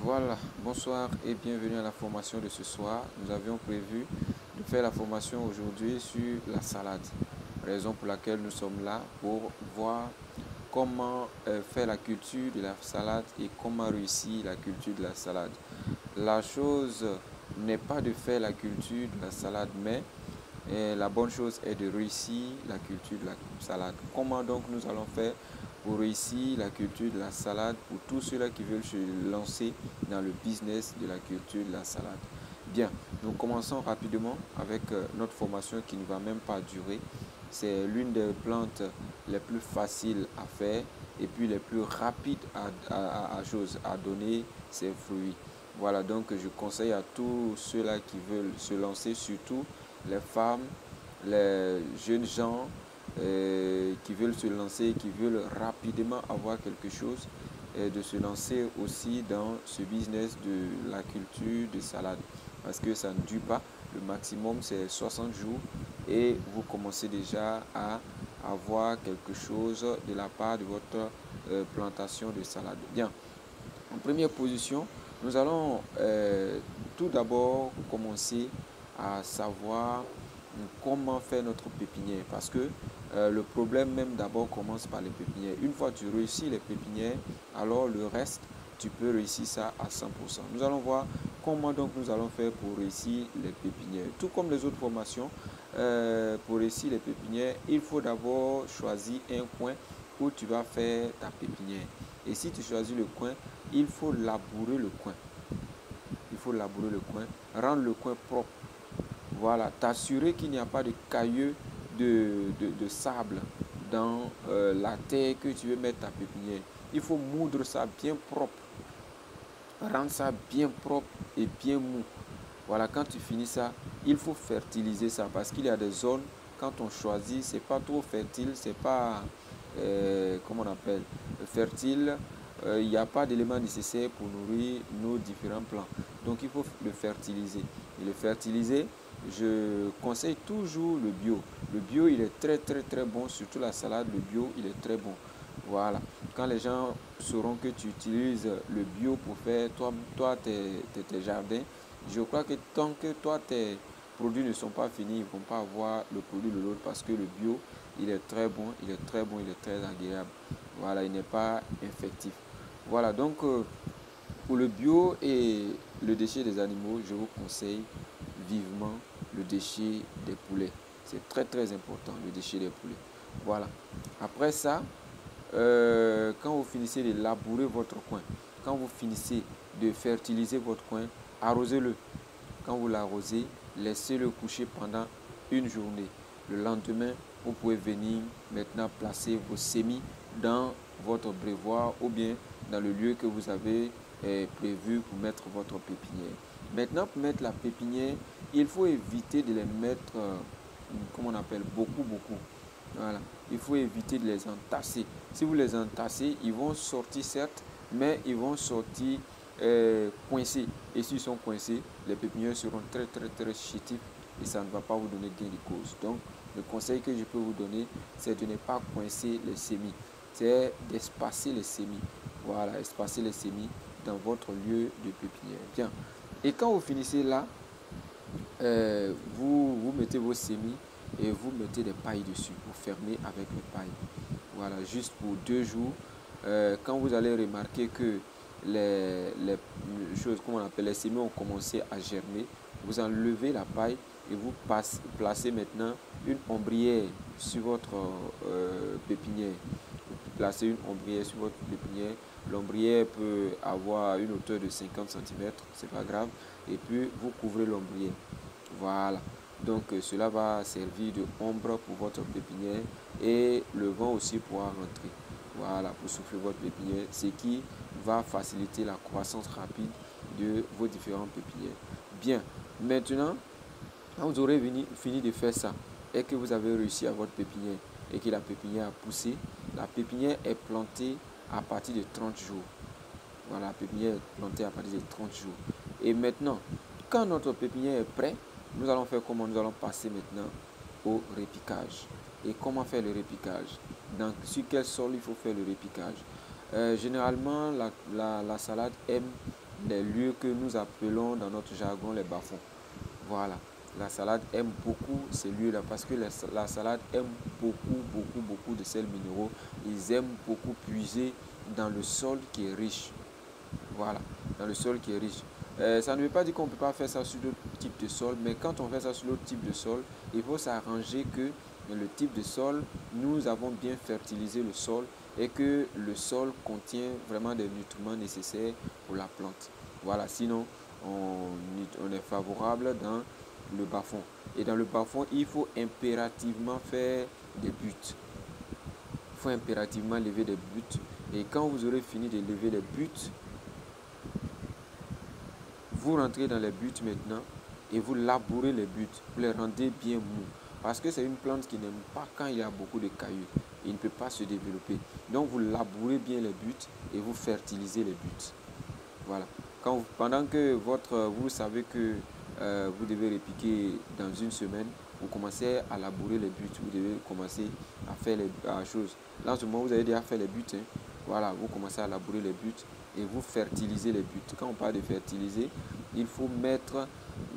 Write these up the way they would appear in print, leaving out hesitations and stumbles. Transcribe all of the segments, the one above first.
Voilà, bonsoir et bienvenue à la formation de ce soir. Nous avions prévu de faire la formation aujourd'hui sur la salade, raison pour laquelle nous sommes là pour voir comment faire la culture de la salade et comment réussir la culture de la salade. La chose n'est pas de faire la culture de la salade, mais la bonne chose est de réussir la culture de la salade. Comment donc nous allons faire pour réussir la culture de la salade pour tous ceux-là qui veulent se lancer dans le business de la culture de la salade? Bien, nous commençons rapidement avec notre formation qui ne va même pas durer. C'est l'une des plantes les plus faciles à faire et puis les plus rapides à donner ses fruits. Voilà, donc je conseille à tous ceux-là qui veulent se lancer, surtout les femmes, les jeunes gens qui veulent se lancer, qui veulent rapidement avoir quelque chose, de se lancer aussi dans ce business de la culture de salade. Parce que ça ne dure pas. Le maximum, c'est 60 jours et vous commencez déjà à avoir quelque chose de la part de votre plantation de salade. Bien, en première position, nous allons tout d'abord commencer à savoir comment faire notre pépinière parce que le problème même d'abord commence par les pépinières. Une fois que tu réussis les pépinières, alors le reste, tu peux réussir ça à 100%. Nous allons voir comment donc nous allons faire pour réussir les pépinières. Tout comme les autres formations, pour réussir les pépinières, il faut d'abord choisir un coin où tu vas faire ta pépinière. Et si tu choisis le coin, il faut labourer le coin. Il faut labourer le coin, rendre le coin propre. Voilà, t'assurer qu'il n'y a pas de cailloux de sable dans la terre que tu veux mettre ta pépinière. Il faut moudre ça bien propre. Rendre ça bien propre et bien mou. Voilà, quand tu finis ça, il faut fertiliser ça parce qu'il y a des zones, quand on choisit, c'est pas trop fertile, c'est pas, comment on appelle, fertile. Il n'y a pas d'éléments nécessaires pour nourrir nos différents plants. Donc il faut le fertiliser. Et le fertiliser, je conseille toujours le bio. Le bio, il est très très très bon, surtout la salade, le bio, il est très bon. Voilà. Quand les gens sauront que tu utilises le bio pour faire tes jardins, je crois que tant que toi, tes produits ne sont pas finis, ils ne vont pas avoir le produit de l'autre parce que le bio, il est très bon, il est très bon, il est très agréable. Voilà, il n'est pas infectif. Voilà, donc pour le bio et le déchet des animaux, je vous conseille vivement le déchet des poulets. C'est très très important, le déchet des poulets. Voilà. Après ça, quand vous finissez de labourer votre coin, quand vous finissez de fertiliser votre coin, arrosez-le. Quand vous l'arrosez, laissez-le coucher pendant une journée. Le lendemain, vous pouvez venir maintenant placer vos semis dans votre brévoire ou bien dans le lieu que vous avez prévu pour mettre votre pépinière. Maintenant, pour mettre la pépinière, il faut éviter de les mettre, comme on appelle, beaucoup. Voilà. Il faut éviter de les entasser. Si vous les entassez, ils vont sortir certes, mais ils vont sortir coincés. Et s'ils sont coincés, les pépinières seront très très très chétifs et ça ne va pas vous donner gain de cause. Donc, le conseil que je peux vous donner, c'est de ne pas coincer les semis. C'est d'espacer les semis. Voilà, espacer les semis dans votre lieu de pépinière. Bien. Et quand vous finissez là, vous mettez vos semis et vous mettez des pailles dessus. Vous fermez avec les pailles. Voilà, juste pour 2 jours. Quand vous allez remarquer que les choses, comme on appelle, les semis ont commencé à germer, vous enlevez la paille et vous placez maintenant une ombrière sur votre pépinière. Vous placez une ombrière sur votre pépinière. L'ombrière peut avoir une hauteur de 50 cm, c'est pas grave. Et puis vous couvrez l'ombrière. Voilà. Donc cela va servir de ombre pour votre pépinière et le vent aussi pourra rentrer. Voilà, pour souffler votre pépinière, ce qui va faciliter la croissance rapide de vos différentes pépinières. Bien, maintenant, quand vous aurez fini de faire ça et que vous avez réussi à votre pépinière et que la pépinière a poussé, la pépinière est plantée à partir de 30 jours. Voilà, la pépinière est plantée à partir de 30 jours. Et maintenant, quand notre pépinière est prête, nous allons faire comment? Nous allons passer maintenant au repiquage. Et comment faire le repiquage? Sur quel sol il faut faire le repiquage? Généralement, la salade aime les lieux que nous appelons dans notre jargon les bas-fonds. Voilà, la salade aime beaucoup ces lieux-là parce que la salade aime beaucoup de sels minéraux. Ils aiment beaucoup puiser dans le sol qui est riche. Voilà, dans le sol qui est riche. Ça ne veut pas dire qu'on ne peut pas faire ça sur d'autres types de sol, mais quand on fait ça sur d'autres types de sol, il faut s'arranger que le type de sol, nous avons bien fertilisé le sol et que le sol contient vraiment des nutriments nécessaires pour la plante. Voilà, sinon on est favorable dans le bas-fond. Et dans le bas-fond, il faut impérativement faire des buts. Il faut impérativement lever des buts. Et quand vous aurez fini de lever les buts, vous rentrez dans les buts maintenant et vous labourez les buts. Vous les rendez bien mous. Parce que c'est une plante qui n'aime pas quand il y a beaucoup de cailloux. Il ne peut pas se développer. Donc vous labourez bien les buts et vous fertilisez les buts. Voilà. Pendant que vous savez que vous devez répiquer dans une semaine, vous commencez à labourer les buts. Vous devez commencer à faire les choses. Là, en ce moment, vous avez déjà fait les buts. Voilà, vous commencez à labourer les buts et vous fertilisez les buts. Quand on parle de fertiliser, il faut mettre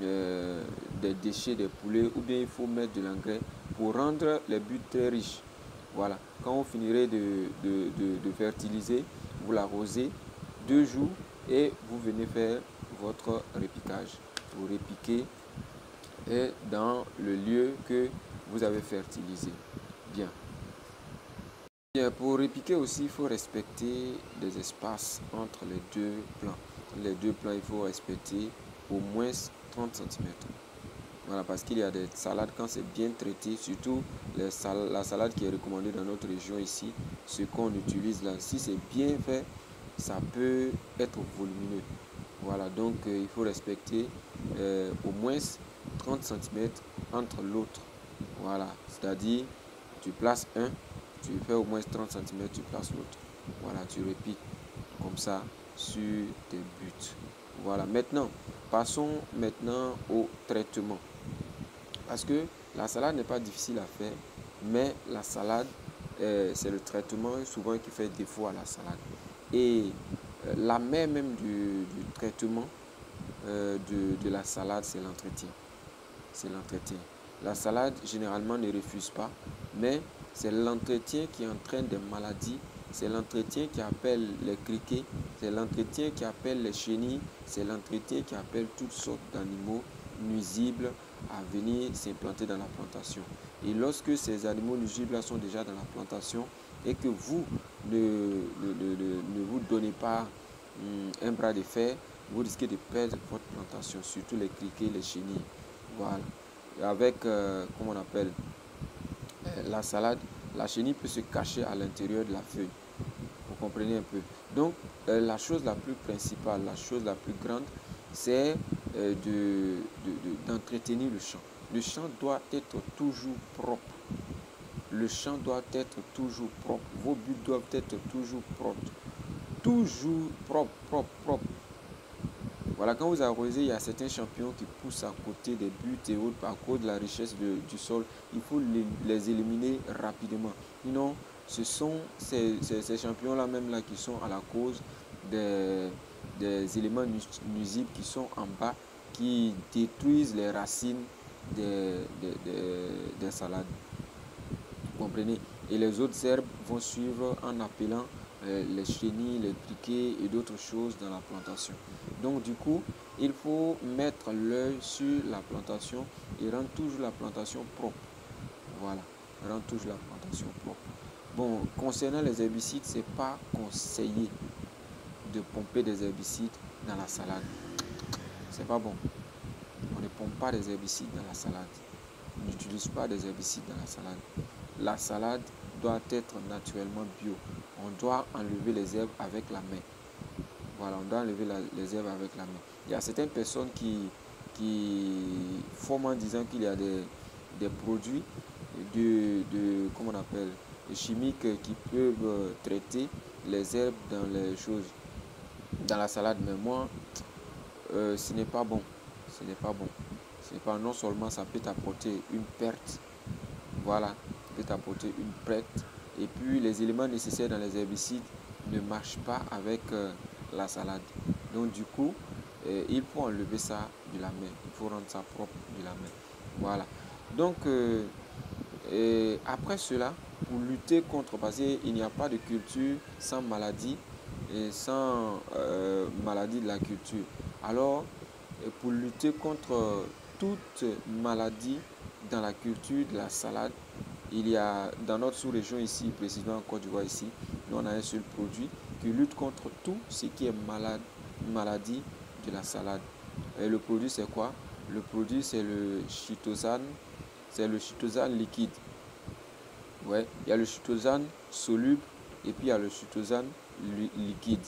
des déchets des poulets ou bien il faut mettre de l'engrais pour rendre les buts très riches. Voilà, quand vous finirez de fertiliser, vous l'arrosez 2 jours et vous venez faire votre répiquage. Vous répiquez dans le lieu que vous avez fertilisé. Bien. Pour répiquer aussi, il faut respecter des espaces entre les deux plants. Les deux plants, il faut respecter au moins 30 cm. Voilà, parce qu'il y a des salades, quand c'est bien traité, surtout la salade qui est recommandée dans notre région ici, ce qu'on utilise là, si c'est bien fait, ça peut être volumineux. Voilà, donc il faut respecter au moins 30 cm entre l'autre. Voilà, c'est-à-dire, tu places un, tu fais au moins 30 cm, tu places l'autre. Voilà, tu repiques comme ça sur tes buts. Voilà, maintenant, passons maintenant au traitement. Parce que la salade n'est pas difficile à faire, mais la salade, c'est le traitement souvent qui fait défaut à la salade. Et la mère même du traitement de la salade, c'est l'entretien. C'est l'entretien. La salade, généralement, ne refuse pas, mais c'est l'entretien qui entraîne des maladies. C'est l'entretien qui appelle les criquets, c'est l'entretien qui appelle les chenilles, c'est l'entretien qui appelle toutes sortes d'animaux nuisibles à venir s'implanter dans la plantation. Et lorsque ces animaux nuisibles sont déjà dans la plantation et que vous ne vous donnez pas un bras de fer, vous risquez de perdre votre plantation, surtout les criquets, les chenilles. Voilà. Avec, comment on appelle, la salade, la chenille peut se cacher à l'intérieur de la feuille. Vous comprenez un peu. Donc, la chose la plus principale, la chose la plus grande, c'est d'entretenir le champ. Le champ doit être toujours propre. Le champ doit être toujours propre. Vos buts doivent être toujours propres. Toujours propre. Voilà, quand vous arrosez, il y a certains champignons qui poussent à côté des buts et autres à cause de la richesse du sol. Il faut les éliminer rapidement. Sinon, ce sont ces champignons-là même là qui sont à la cause des éléments nuisibles qui sont en bas, qui détruisent les racines des salades. Vous comprenez? Et les autres herbes vont suivre en appelant les chenilles, les criquets et d'autres choses dans la plantation. Donc du coup, il faut mettre l'œil sur la plantation et rendre toujours la plantation propre. Voilà, rendre toujours la plantation propre. Bon, concernant les herbicides, ce n'est pas conseillé de pomper des herbicides dans la salade. C'est pas bon. On ne pompe pas des herbicides dans la salade. On n'utilise pas des herbicides dans la salade. La salade doit être naturellement bio. On doit enlever les herbes avec la main. Voilà, on doit enlever les herbes avec la main. Il y a certaines personnes qui forment en disant qu'il y a des produits comment on appelle, chimiques qui peuvent traiter les herbes dans les choses, dans la salade. Mais moi, ce n'est pas bon. Ce n'est pas bon. Ce n'est pas, non seulement ça peut t'apporter une perte, voilà, ça peut t'apporter une perte. Et puis les éléments nécessaires dans les herbicides ne marchent pas avec la salade. Donc du coup, il faut enlever ça de la main. Il faut rendre ça propre de la main. Voilà. Donc, après cela, pour lutter contre, parce qu'il n'y a pas de culture sans maladie et sans maladie de la culture. Alors, pour lutter contre toute maladie dans la culture de la salade, il y a dans notre sous-région ici, précisément en Côte d'Ivoire ici, nous on a un seul produit qui lutte contre tout ce qui est maladie de la salade. Et le produit c'est quoi? Le produit c'est le chitosan, liquide. Ouais, il y a le chitosan soluble et puis il y a le chitosan liquide.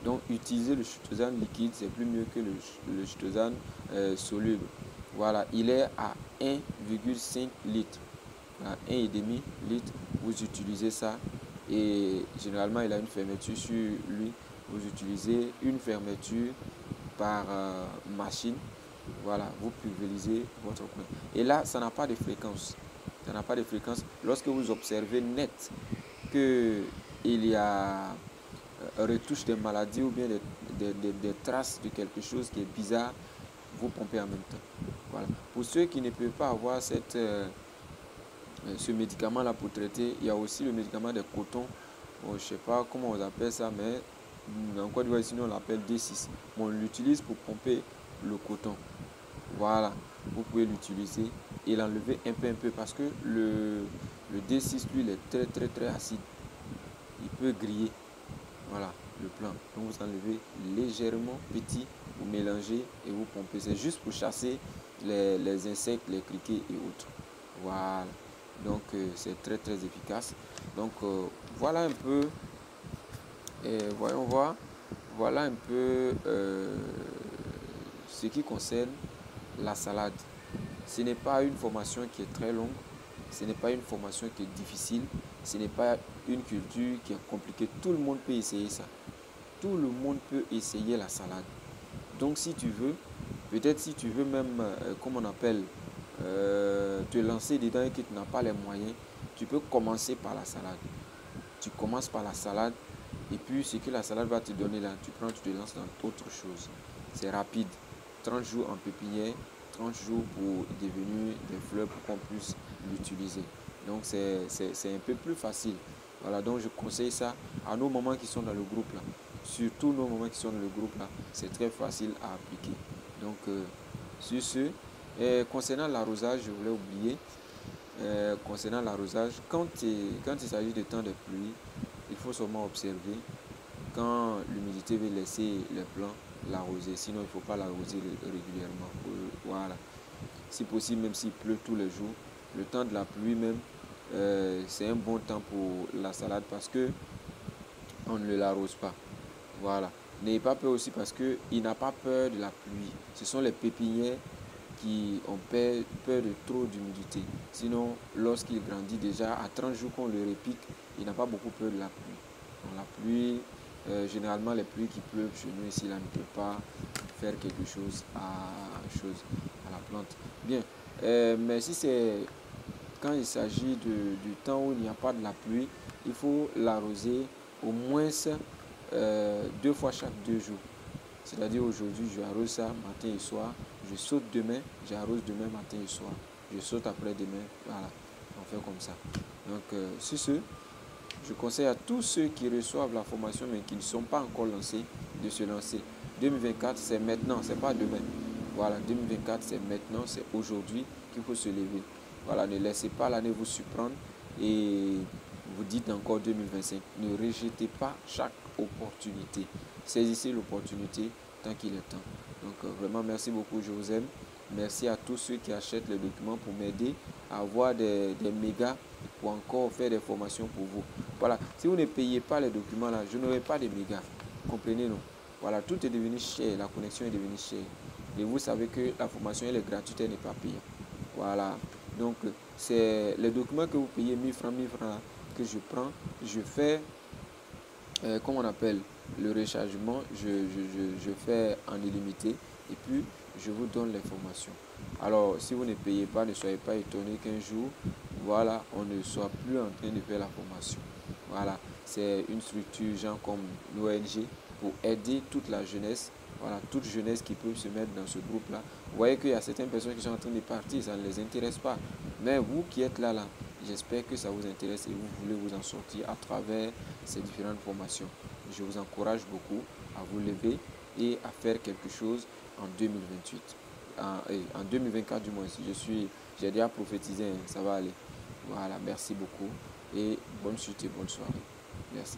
Donc utiliser le chitosan liquide c'est plus mieux que le chitosan soluble. Voilà, il est à 1,5 litre. À 1,5 litre, vous utilisez ça et généralement il a une fermeture sur lui. Vous utilisez une fermeture par machine. Voilà, vous pulvérisez votre coin. Et là, ça n'a pas de fréquence. Ça n'a pas de fréquence. Lorsque vous observez net qu'il y a retouche des maladies ou bien des traces de quelque chose qui est bizarre, vous pompez en même temps. Voilà. Pour ceux qui ne peuvent pas avoir ce médicament-là pour traiter, il y a aussi le médicament des cotons. Bon, je ne sais pas comment on appelle ça, mais en Côte d'Ivoire, sinon on l'appelle D6. Bon, on l'utilise pour pomper le coton. Voilà, vous pouvez l'utiliser et l'enlever un peu parce que le D6, lui, il est très acide. Il peut griller. Voilà, le plan. Donc vous enlevez légèrement petit, vous mélangez et vous pompez. C'est juste pour chasser les insectes, les criquets et autres. Voilà. Donc c'est très efficace. Donc voilà un peu. Voyons voir. Voilà un peu ce qui concerne la salade. Ce n'est pas une formation qui est très longue. Ce n'est pas une formation qui est difficile. Ce n'est pas une culture qui est compliquée. Tout le monde peut essayer ça. Tout le monde peut essayer la salade. Donc si tu veux, peut-être si tu veux même, comme on appelle, te lancer dedans et que tu n'as pas les moyens, tu peux commencer par la salade. Tu commences par la salade et puis ce que la salade va te donner là, tu prends, tu te lances dans autre chose. C'est rapide. 30 jours en pépinière, 30 jours pour devenir des fleurs pour qu'on puisse l'utiliser. Donc c'est un peu plus facile. Voilà, donc je conseille ça à nos mamans qui sont dans le groupe là. Surtout nos mamans qui sont dans le groupe là, c'est très facile à appliquer. Donc sur ce, concernant l'arrosage, je voulais oublier. Concernant l'arrosage, quand il s'agit de temps de pluie, il faut seulement observer quand l'humidité veut laisser les plants l'arroser. Sinon, il ne faut pas l'arroser régulièrement. Voilà. Si possible, même s'il pleut tous les jours, le temps de la pluie même, c'est un bon temps pour la salade parce que on ne l'arrose pas. Voilà. N'ayez pas peur aussi parce qu'il n'a pas peur de la pluie. Ce sont les pépinières qui ont peur de trop d'humidité. Sinon, lorsqu'il grandit déjà, à 30 jours qu'on le répique, il n'a pas beaucoup peur de la pluie. Donc la pluie, généralement les pluies qui pleuvent chez nous ici, là, ne peuvent pas faire quelque chose à la plante. Bien, mais si c'est quand il s'agit du temps où il n'y a pas de la pluie, il faut l'arroser au moins 2 fois chaque 2 jours. C'est-à-dire aujourd'hui, je arrose ça matin et soir. Je saute demain, j'arrose demain matin et soir. Je saute après-demain. Voilà, on fait comme ça. Donc, sur ce, je conseille à tous ceux qui reçoivent la formation mais qui ne sont pas encore lancés de se lancer. 2024, c'est maintenant, c'est pas demain. Voilà, 2024, c'est maintenant, c'est aujourd'hui qu'il faut se lever. Voilà, ne laissez pas l'année vous surprendre et vous dites encore 2025. Ne rejetez pas chaque opportunité. Saisissez l'opportunité tant qu'il est temps. Donc vraiment, merci beaucoup, je vous aime. Merci à tous ceux qui achètent les documents pour m'aider à avoir des mégas pour encore faire des formations pour vous. Voilà, si vous ne payez pas les documents là, je n'aurai pas de mégas. Comprenez, non? Voilà, tout est devenu cher, la connexion est devenue chère. Et vous savez que la formation elle est gratuite, elle n'est pas payée. Voilà, donc c'est les documents que vous payez 1000 francs là, que je prends, je fais, comment on appelle, le rechargement, je fais en illimité et puis je vous donne les formations. Alors, si vous ne payez pas, ne soyez pas étonnés qu'un jour, voilà, on ne soit plus en train de faire la formation. Voilà, c'est une structure genre comme l'ONG pour aider toute la jeunesse voilà, toute jeunesse qui peut se mettre dans ce groupe-là. Vous voyez qu'il y a certaines personnes qui sont en train de partir, ça ne les intéresse pas. Mais vous qui êtes là, j'espère que ça vous intéresse et vous voulez vous en sortir à travers ces différentes formations. Je vous encourage beaucoup à vous lever et à faire quelque chose en 2028. En 2024 du moins, j'ai déjà prophétisé, ça va aller. Voilà, merci beaucoup et bonne suite et bonne soirée. Merci.